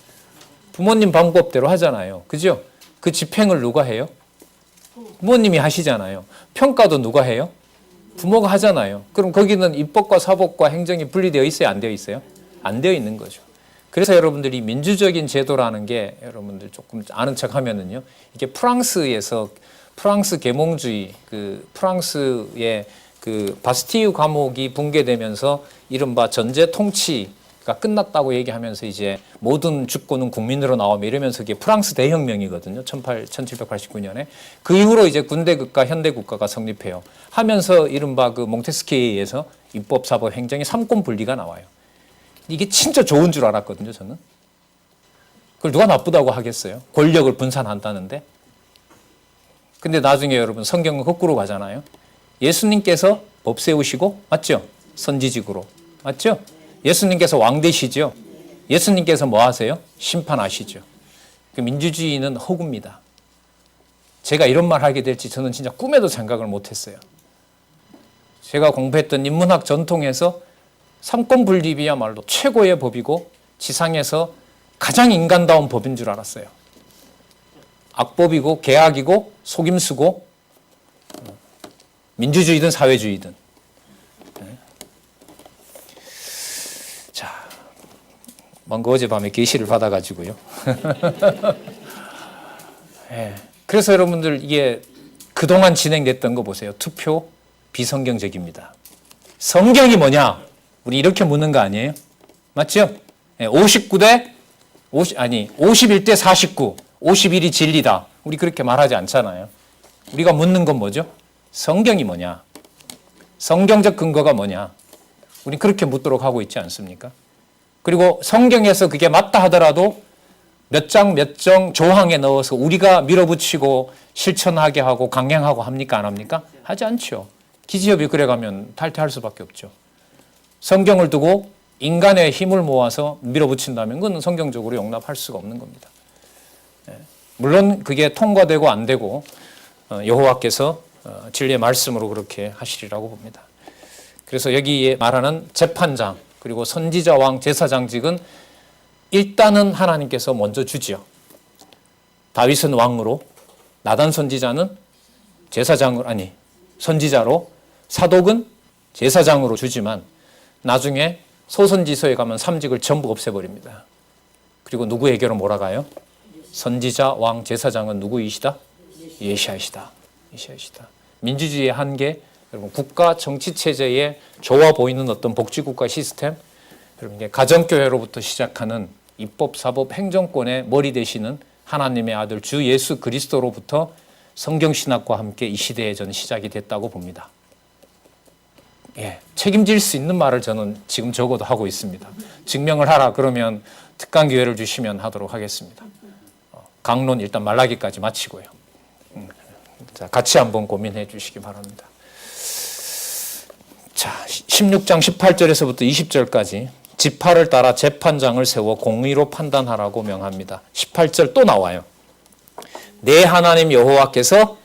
부모님 방법대로 하잖아요. 그죠? 그 집행을 누가 해요? 부모님이 하시잖아요. 평가도 누가 해요? 부모가 하잖아요. 그럼 거기는 입법과 사법과 행정이 분리되어 있어요? 안 되어 있어요? 안 되어 있는 거죠. 그래서 여러분들이 민주적인 제도라는 게 여러분들 조금 아는 척 하면은요. 이게 프랑스에서 프랑스 계몽주의, 그 프랑스의 그 바스티유 감옥이 붕괴되면서 이른바 전제 통치가 끝났다고 얘기하면서 이제 모든 주권은 국민으로 나오며 이러면서 이게 프랑스 대혁명이거든요. 1789년에. 그 이후로 이제 군대 국가, 현대 국가가 성립해요. 하면서 이른바 그 몽테스키에에 의해서 입법, 사법, 행정의 삼권 분리가 나와요. 이게 진짜 좋은 줄 알았거든요, 저는. 그걸 누가 나쁘다고 하겠어요? 권력을 분산한다는데. 근데 나중에 여러분 성경은 거꾸로 가잖아요. 예수님께서 법 세우시고, 맞죠? 선지직으로. 맞죠? 예수님께서 왕 되시죠? 예수님께서 뭐 하세요? 심판하시죠. 그 민주주의는 허구입니다. 제가 이런 말 하게 될지 저는 진짜 꿈에도 생각을 못했어요. 제가 공부했던 인문학 전통에서 삼권 분립이야말로 최고의 법이고 지상에서 가장 인간다운 법인 줄 알았어요. 악법이고 계약이고 속임수고 민주주의든 사회주의든. 자, 뭔가 어젯밤에 계시를 받아가지고요. 네. 그래서 여러분들 이게 그동안 진행됐던 거 보세요. 투표 비성경적입니다. 성경이 뭐냐? 우리 이렇게 묻는 거 아니에요? 맞죠? 51대 49, 51이 진리다. 우리 그렇게 말하지 않잖아요. 우리가 묻는 건 뭐죠? 성경이 뭐냐? 성경적 근거가 뭐냐? 우리 그렇게 묻도록 하고 있지 않습니까? 그리고 성경에서 그게 맞다 하더라도 몇 장 몇 정 조항에 넣어서 우리가 밀어붙이고 실천하게 하고 강행하고 합니까? 안 합니까? 하지 않죠. 기지협이 그래가면 탈퇴할 수밖에 없죠. 성경을 두고 인간의 힘을 모아서 밀어붙인다면 그건 성경적으로 용납할 수가 없는 겁니다. 물론 그게 통과되고 안 되고 여호와께서 진리의 말씀으로 그렇게 하시리라고 봅니다. 그래서 여기에 말하는 재판장 그리고 선지자 왕 제사장직은 일단은 하나님께서 먼저 주지요. 다윗은 왕으로 나단 선지자는 제사장으로 선지자로 사독은 제사장으로 주지만 나중에 소선지서에 가면 삼직을 전부 없애버립니다. 그리고 누구에게로 몰아가요? 선지자, 왕, 제사장은 누구이시다? 예시아이시다. 민주주의의 한계, 여러분 국가 정치 체제에 좋아 보이는 어떤 복지국가 시스템, 여러분 가정교회로부터 시작하는 입법, 사법, 행정권의 머리 되시는 하나님의 아들 주 예수 그리스도로부터 성경신학과 함께 이 시대의 전 시작이 됐다고 봅니다. 책임질 수 있는 말을 저는 지금 적어도 하고 있습니다. 증명을 하라 그러면 특강 기회를 주시면 하도록 하겠습니다. 강론 일단 말라기까지 마치고요. 자, 같이 한번 고민해 주시기 바랍니다. 자, 16장 18절에서부터 20절까지 지파를 따라 재판장을 세워 공의로 판단하라고 명합니다. 18절 또 나와요. 내 하나님 여호와께서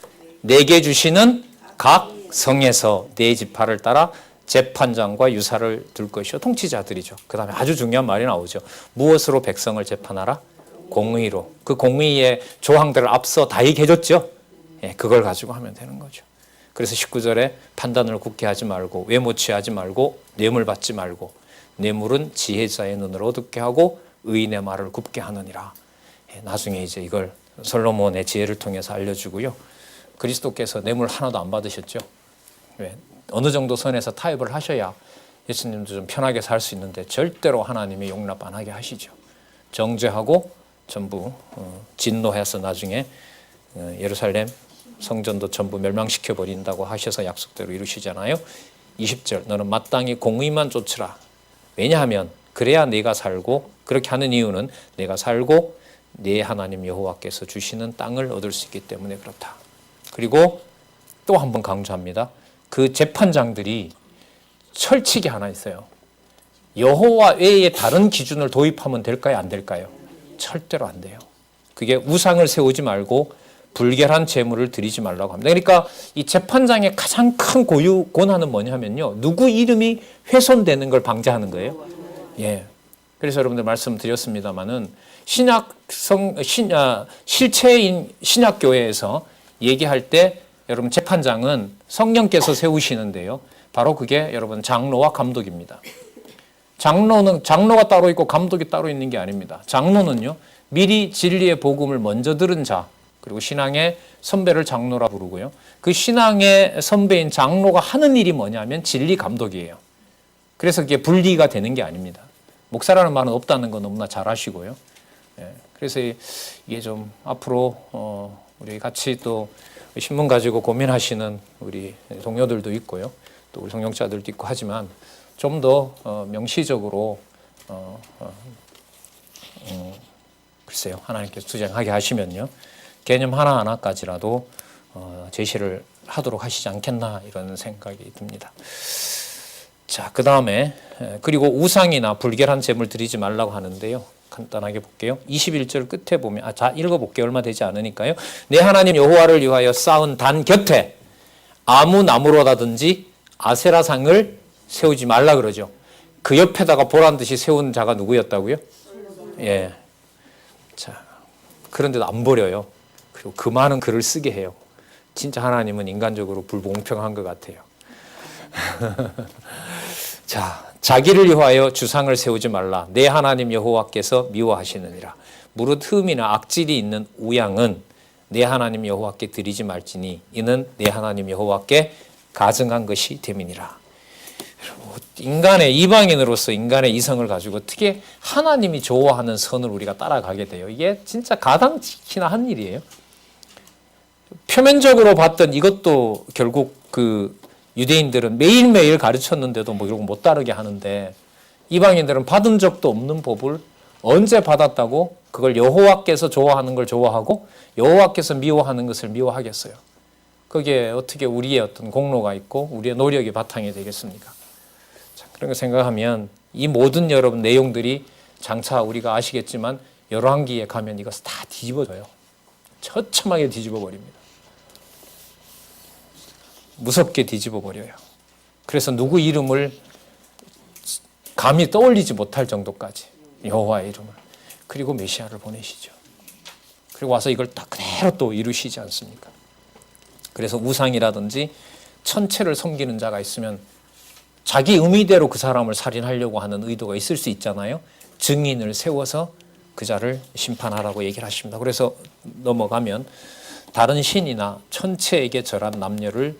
내게 주시는 각 성에서 네 지파를 따라 재판장과 유사를 둘 것이요. 통치자들이죠. 그 다음에 아주 중요한 말이 나오죠. 무엇으로 백성을 재판하라? 공의로. 그 공의의 조항들을 앞서 다 얘기해줬죠. 그걸 가지고 하면 되는 거죠. 그래서 19절에 판단을 굳게 하지 말고 외모 취하지 말고 뇌물 받지 말고 뇌물은 지혜자의 눈을 어둡게 하고 의인의 말을 굽게 하느니라. 나중에 이제 이걸 솔로몬의 지혜를 통해서 알려주고요. 그리스도께서 뇌물 하나도 안 받으셨죠. 왜? 어느 정도 선에서 타협을 하셔야 예수님도 좀 편하게 살 수 있는데 절대로 하나님이 용납 안 하게 하시죠. 정죄하고 전부 진노해서 나중에 예루살렘 성전도 전부 멸망시켜 버린다고 하셔서 약속대로 이루시잖아요. 20절 너는 마땅히 공의만 쫓으라. 왜냐하면 그래야 내가 살고, 그렇게 하는 이유는 내가 살고 네 하나님 여호와께서 주시는 땅을 얻을 수 있기 때문에 그렇다. 그리고 또 한 번 강조합니다. 그 재판장들이 철칙이 하나 있어요. 여호와 외에 다른 기준을 도입하면 될까요? 안 될까요? 절대로 안 돼요. 그게 우상을 세우지 말고 불결한 제물을 드리지 말라고 합니다. 그러니까 이 재판장의 가장 큰 권한은 뭐냐면요, 누구 이름이 훼손되는 걸 방지하는 거예요. 예. 그래서 여러분들 말씀드렸습니다만은 실체인 신약교회에서 얘기할 때 여러분 재판장은 성령께서 세우시는데요. 바로 그게 여러분 장로와 감독입니다. 장로가 따로 있고 감독이 따로 있는 게 아닙니다. 장로는요, 미리 진리의 복음을 먼저 들은 자, 그리고 신앙의 선배를 장로라 부르고요. 그 신앙의 선배인 장로가 하는 일이 뭐냐면 진리 감독이에요. 그래서 그게 분리가 되는 게 아닙니다. 목사라는 말은 없다는 거 너무나 잘 아시고요. 예, 그래서 이게 좀 앞으로 우리 같이 또 신문 가지고 고민하시는 우리 동료들도 있고요. 또 우리 성령자들도 있고 하지만 좀 더 명시적으로 글쎄요, 하나님께서 투쟁하게 하시면요, 개념 하나하나까지라도 제시를 하도록 하시지 않겠나 이런 생각이 듭니다. 자, 그 다음에 그리고 우상이나 불결한 제물 드리지 말라고 하는데요. 간단하게 볼게요. 21절 끝에 보면 자, 읽어볼게요. 얼마 되지 않으니까요. 내 하나님 여호와를 위하여 쌓은 단 곁에 아무 나무로다든지 아세라상을 세우지 말라 그러죠. 그 옆에다가 보란 듯이 세운 자가 누구였다고요? 예. 자, 그런데도 안 버려요. 그리고 그 많은 글을 쓰게 해요. 진짜 하나님은 인간적으로 불공평한 것 같아요. 자, 자기를 위하여 주상을 세우지 말라. 내 하나님 여호와께서 미워하시느니라. 무릇 흠이나 악질이 있는 우양은 내 하나님 여호와께 드리지 말지니 이는 내 하나님 여호와께 가증한 것이 됨이니라. 인간의 이방인으로서 인간의 이성을 가지고 어떻게 하나님이 좋아하는 선을 우리가 따라가게 돼요? 이게 진짜 가당키나 한 일이에요. 표면적으로 봤던 이것도 결국 그 유대인들은 매일매일 가르쳤는데도 뭐 이런 거 못 따르게 하는데, 이방인들은 받은 적도 없는 법을 언제 받았다고 그걸 여호와께서 좋아하는 걸 좋아하고 여호와께서 미워하는 것을 미워하겠어요? 거기에 어떻게 우리의 어떤 공로가 있고 우리의 노력이 바탕이 되겠습니까? 자, 그런 거 생각하면 이 모든 여러분 내용들이 장차 우리가 아시겠지만 열왕기에 가면 이것을 다 뒤집어져요. 처참하게 뒤집어 버립니다. 무섭게 뒤집어 버려요. 그래서 누구 이름을 감히 떠올리지 못할 정도까지 여호와의 이름을, 그리고 메시아를 보내시죠. 그리고 와서 이걸 딱 그대로 또 이루시지 않습니까? 그래서 우상이라든지 천체를 섬기는 자가 있으면 자기 의미대로 그 사람을 살인하려고 하는 의도가 있을 수 있잖아요. 증인을 세워서 그 자를 심판하라고 얘기를 하십니다. 그래서 넘어가면 다른 신이나 천체에게 절한 남녀를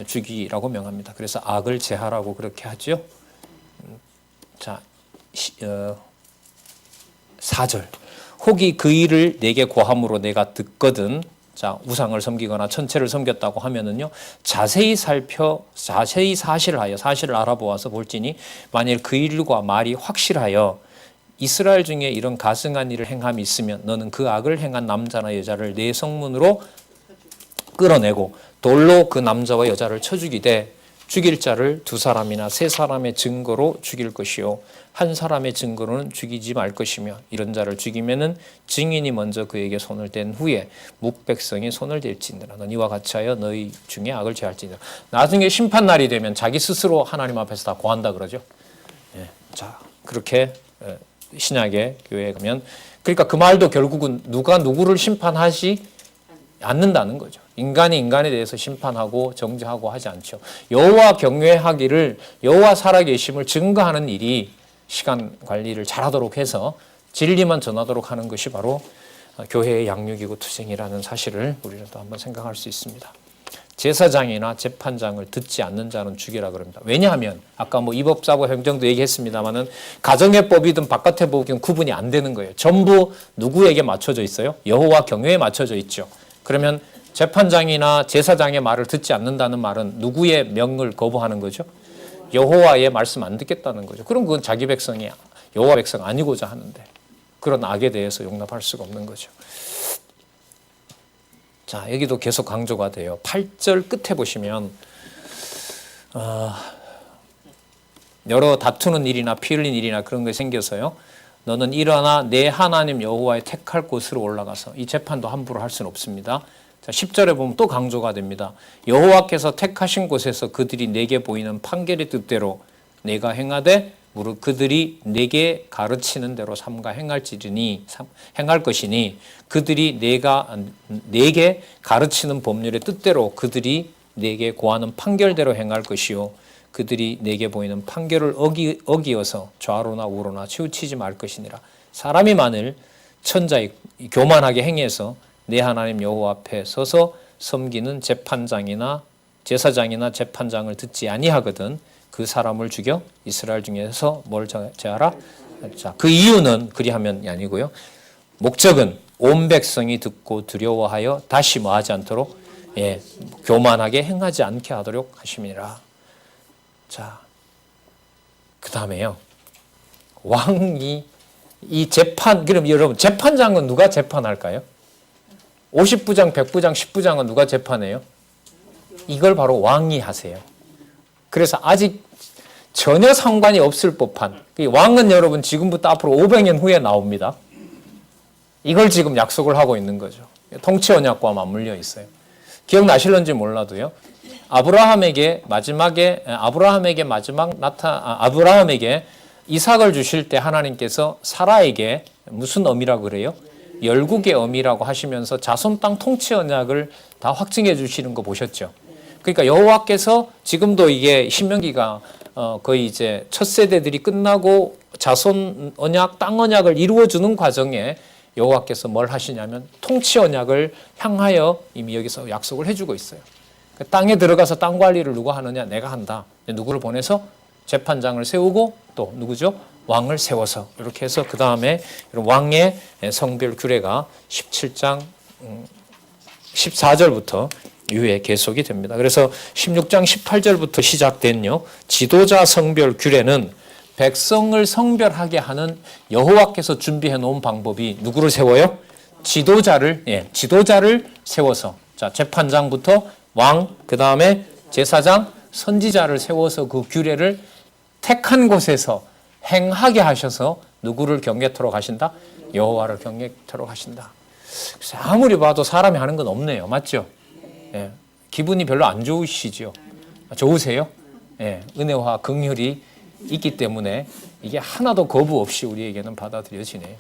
죽이라고 명합니다. 그래서 악을 제하라고 그렇게 하죠. 자, 4절. 혹이 그 일을 내게 고함으로 내가 듣거든. 자, 우상을 섬기거나 천체를 섬겼다고 하면은요, 자세히 사실을 알아보아서 볼지니 만일 그 일과 말이 확실하여 이스라엘 중에 이런 가증한 일을 행함이 있으면 너는 그 악을 행한 남자나 여자를 내 성문으로 끌어내고 돌로 그 남자와 여자를 쳐 죽이되 죽일 자를 2사람이나 3사람의 증거로 죽일 것이요 한 사람의 증거로는 죽이지 말 것이며 이런 자를 죽이면은 증인이 먼저 그에게 손을 댄 후에 묵백성이 손을 댈지니라. 넌 이와 같이 하여 너희 중에 악을 제할지니라. 나중에 심판날이 되면 자기 스스로 하나님 앞에서 다 고한다 그러죠. 예. 자, 그렇게 신약의 교회에 가면, 그러니까 그 말도 결국은 누가 누구를 심판하지 않는다는 거죠. 인간이 인간에 대해서 심판하고 정죄하고 하지 않죠. 여호와 경외하기를, 여호와 살아계심을 증거하는 일이 시간 관리를 잘하도록 해서 진리만 전하도록 하는 것이 바로 교회의 양육이고 투쟁이라는 사실을 우리는 또 한번 생각할 수 있습니다. 제사장이나 재판장을 듣지 않는 자는 죽이라 그럽니다. 왜냐하면 아까 뭐 이법사고 행정도 얘기했습니다만은 가정의 법이든 바깥의 법이든 구분이 안 되는 거예요. 전부 누구에게 맞춰져 있어요? 여호와 경외에 맞춰져 있죠. 그러면 재판장이나 제사장의 말을 듣지 않는다는 말은 누구의 명을 거부하는 거죠? 여호와의 말씀 안 듣겠다는 거죠. 그럼 그건 자기 백성이 여호와 백성 아니고자 하는데 그런 악에 대해서 용납할 수가 없는 거죠. 자, 여기도 계속 강조가 돼요. 8절 끝에 보시면 여러 다투는 일이나 피 흘린 일이나 그런 게 생겨서요. 너는 일어나 내 하나님 여호와의 택할 곳으로 올라가서 이 재판도 함부로 할 수는 없습니다. 자, 10절에 보면 또 강조가 됩니다. 여호와께서 택하신 곳에서 그들이 내게 보이는 판결의 뜻대로 내가 행하되 무릇 그들이 내게 가르치는 대로 삼가 행할 것이니 그들이 내게 가르치는 법률의 뜻대로 그들이 내게 고하는 판결대로 행할 것이요 그들이 내게 보이는 판결을 어기어서 좌로나 우로나 치우치지 말 것이니라. 사람이 만일 천자의 교만하게 행해서 내 하나님 여호와 앞에 서서 섬기는 재판장이나 제사장이나 재판장을 듣지 아니하거든 그 사람을 죽여 이스라엘 중에서 뭘 제하라? 자, 그 이유는 그리하면이 아니고요. 목적은 온 백성이 듣고 두려워하여 다시 뭐하지 않도록 교만하게 행하지 않게 하도록 하심이니라. 자, 그 다음에요. 왕이 이 재판, 그럼 여러분 재판장은 누가 재판할까요? 50부장, 100부장, 10부장은 누가 재판해요? 이걸 바로 왕이 하세요. 그래서 아직 전혀 상관이 없을 법한 왕은 여러분 지금부터 앞으로 500년 후에 나옵니다. 이걸 지금 약속을 하고 있는 거죠. 통치 언약과 맞물려 있어요. 기억나실런지 몰라도요. 아브라함에게 이삭을 주실 때 하나님께서 사라에게 무슨 어미라고 그래요? 열국의 어미라고 하시면서 자손 땅 통치 언약을 다 확증해 주시는 거 보셨죠? 그러니까 여호와께서 지금도 이게 신명기가 거의 이제 첫 세대들이 끝나고 자손 언약, 땅 언약을 이루어 주는 과정에 여호와께서 뭘 하시냐면 통치 언약을 향하여 이미 여기서 약속을 해주고 있어요. 땅에 들어가서 땅 관리를 누가 하느냐? 내가 한다. 누구를 보내서 재판장을 세우고 또 누구죠? 왕을 세워서 이렇게 해서 그 다음에 왕의 성별 규례가 17장 14절부터 이후에 계속이 됩니다. 그래서 16장 18절부터 시작된요. 지도자 성별 규례는 백성을 성별하게 하는 여호와께서 준비해 놓은 방법이 누구를 세워요? 지도자를 세워서 자, 재판장부터 왕, 그 다음에 제사장, 선지자를 세워서 그 규례를 택한 곳에서 행하게 하셔서 누구를 경계토록 하신다? 여호와를 경계토록 하신다. 그래서 아무리 봐도 사람이 하는 건 없네요. 맞죠? 예, 기분이 별로 안 좋으시죠? 좋으세요? 예, 은혜와 긍휼이 있기 때문에 이게 하나도 거부 없이 우리에게는 받아들여지네요.